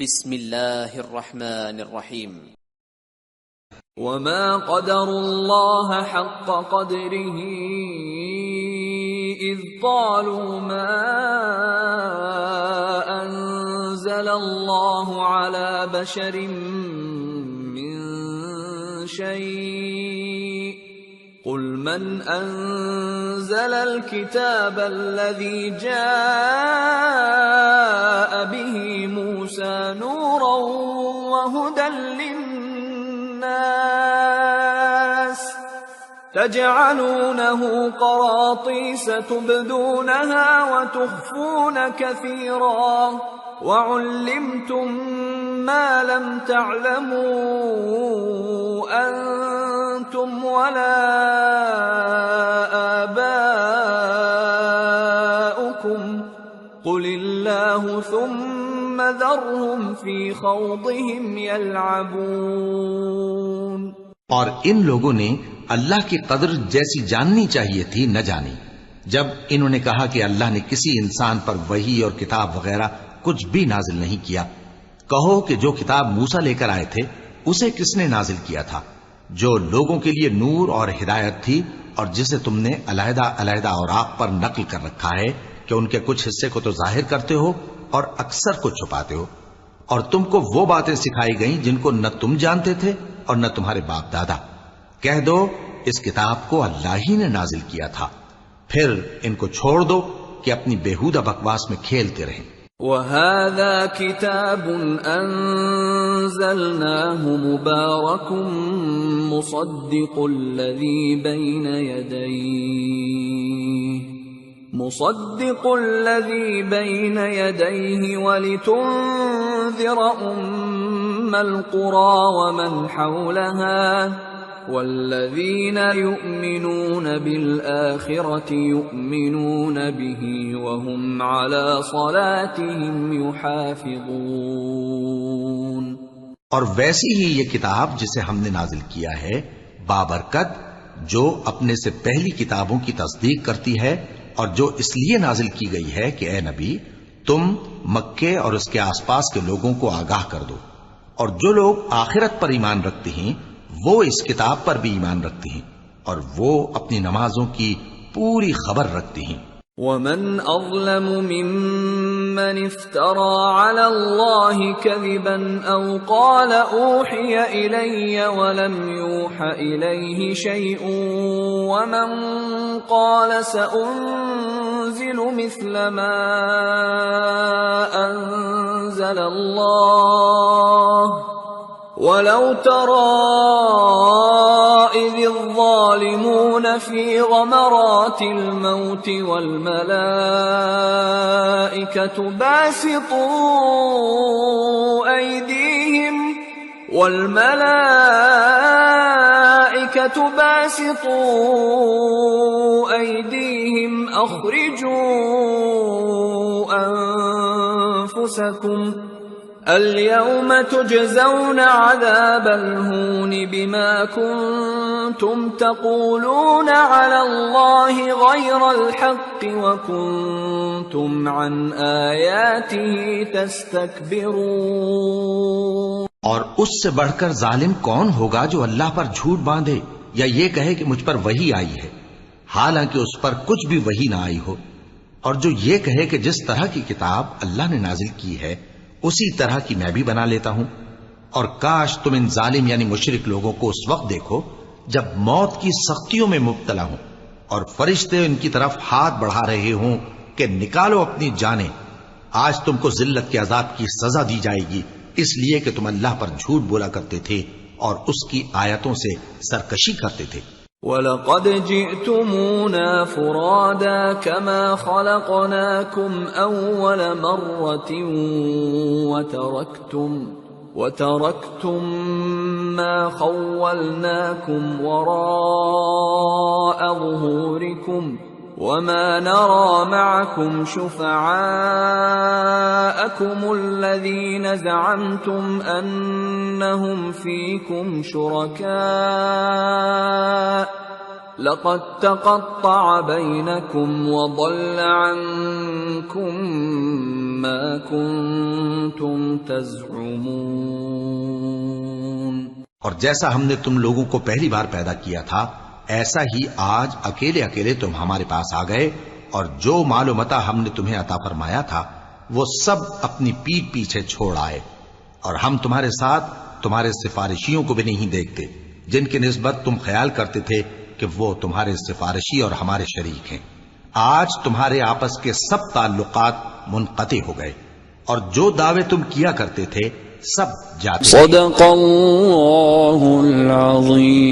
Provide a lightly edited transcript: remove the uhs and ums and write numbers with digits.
بسم اللہ الرحمن الرحیم وما قدروا الله حق قدره إذ قالوا ما أنزل الله على بشر من شيء قل من أنزل الكتاب الذي جاء به موسى نورا وهدى للناس تجعلونه قراطيس تبدونها وتخفون كثيرا وعلمتم ما لم تعلموا أنتم ولا آباؤكم قل الله ثم ذرهم في خوضهم يلعبون۔ اور ان لوگوں نے اللہ کی قدر جیسی جاننی چاہیے تھی نہ جانی جب انہوں نے کہا کہ اللہ نے کسی انسان پر وحی اور کتاب وغیرہ کچھ بھی نازل نہیں کیا۔ کہو کہ جو کتاب موسیٰ لے کر آئے تھے اسے کس نے نازل کیا تھا، جو لوگوں کے لیے نور اور ہدایت تھی، اور جسے تم نے علیحدہ علیحدہ اوراق پر نقل کر رکھا ہے کہ ان کے کچھ حصے کو تو ظاہر کرتے ہو اور اکثر کو چھپاتے ہو، اور تم کو وہ باتیں سکھائی گئیں جن کو نہ تم جانتے تھے اور نہ تمہارے باپ دادا۔ کہہ دو اس کتاب کو اللہ ہی نے نازل کیا تھا، پھر ان کو چھوڑ دو کہ اپنی بیہودہ بکواس میں کھیلتے رہیں۔ وَهَذَا كِتَابٌ أَنزَلْنَاهُ مُبَارَكٌ مُصَدِّقُ الَّذِي بَيْنَ يَدَيْهِ وَلِتُنذِرَ أُمَّ الْقُرَى وَمَنْ حَوْلَهَا وَالَّذِينَ يُؤْمِنُونَ بِالْآخِرَةِ يُؤْمِنُونَ بِهِ وَهُمْ عَلَى صَلَاتِهِمْ يُحَافِظُونَ۔ اور ویسی ہی یہ کتاب جسے ہم نے نازل کیا ہے بابرکت، جو اپنے سے پہلی کتابوں کی تصدیق کرتی ہے، اور جو اس لیے نازل کی گئی ہے کہ اے نبی تم مکے اور اس کے آس پاس کے لوگوں کو آگاہ کر دو، اور جو لوگ آخرت پر ایمان رکھتے ہیں وہ اس کتاب پر بھی ایمان رکھتے ہیں، اور وہ اپنی نمازوں کی پوری خبر رکھتے ہیں۔ وَمَنْ أَظْلَمُ مِمَّنِ افْتَرَى عَلَى اللَّهِ كَذِبًا أَوْ قَالَ أُوحِيَ إِلَيَّ وَلَمْ يُوحَ إِلَيْهِ شَيْءٌ وَمَنْ قَالَ سَأُنزِلُ مِثْلَ مَا أَنزَلَ اللَّهُ وَلَوْ تَرَىٰ إِذِ الظَّالِمُونَ فِي غَمَرَاتِ الْمَوْتِ وَالْمَلَائِكَةُ باسطوا أيديهم أخرجوا أنفسكم اليوم تجزون عذاب الهون بما كنتم تقولون على الله غير الحق وكنتم عن آياته تستكبرون۔ اور اس سے بڑھ کر ظالم کون ہوگا جو اللہ پر جھوٹ باندھے یا یہ کہے کہ مجھ پر وحی آئی ہے حالانکہ اس پر کچھ بھی وحی نہ آئی ہو، اور جو یہ کہے کہ جس طرح کی کتاب اللہ نے نازل کی ہے اسی طرح کی میں بھی بنا لیتا ہوں۔ اور کاش تم ان ظالم یعنی مشرک لوگوں کو اس وقت دیکھو جب موت کی سختیوں میں مبتلا ہوں اور فرشتے ان کی طرف ہاتھ بڑھا رہے ہوں کہ نکالو اپنی جانیں، آج تم کو ذلت کے عذاب کی سزا دی جائے گی اس لیے کہ تم اللہ پر جھوٹ بولا کرتے تھے اور اس کی آیتوں سے سرکشی کرتے تھے۔ وَلَقَدْ جِئْتُمُونَا فُرَادَى كَمَا خَلَقْنَاكُمْ أَوَّلَ مَرَّةٍ وَتَرَكْتُمْ مَا خَوَّلْنَاكُمْ وَرَاءَ ظُهُورِكُمْ وَمَا نَرَى مَعَكُمْ شُفَعَاءَكُمُ الَّذِينَ زَعَمْتُمْ أَنَّهُمْ فِيكُمْ شُرَكَاءُ لَقَدْ تَقَطَّعَ بَيْنَكُمْ وَضَلَّ عَنكُمْ ما كنتم تزعمون. اور جیسا ہم نے تم لوگوں کو پہلی بار پیدا کیا تھا ایسا ہی آج اکیلے اکیلے تم ہمارے پاس آ گئے، اور جو مال و متاع ہم نے تمہیں عطا فرمایا تھا وہ سب اپنی پیٹھ پیچھے چھوڑ آئے، اور ہم تمہارے ساتھ تمہارے سفارشیوں کو بھی نہیں دیکھتے جن کی نسبت تم خیال کرتے تھے کہ وہ تمہارے سفارشی اور ہمارے شریک ہیں۔ آج تمہارے آپس کے سب تعلقات منقطع ہو گئے، اور جو دعوے تم کیا کرتے تھے سب جاتے صدق اللہ العظیم.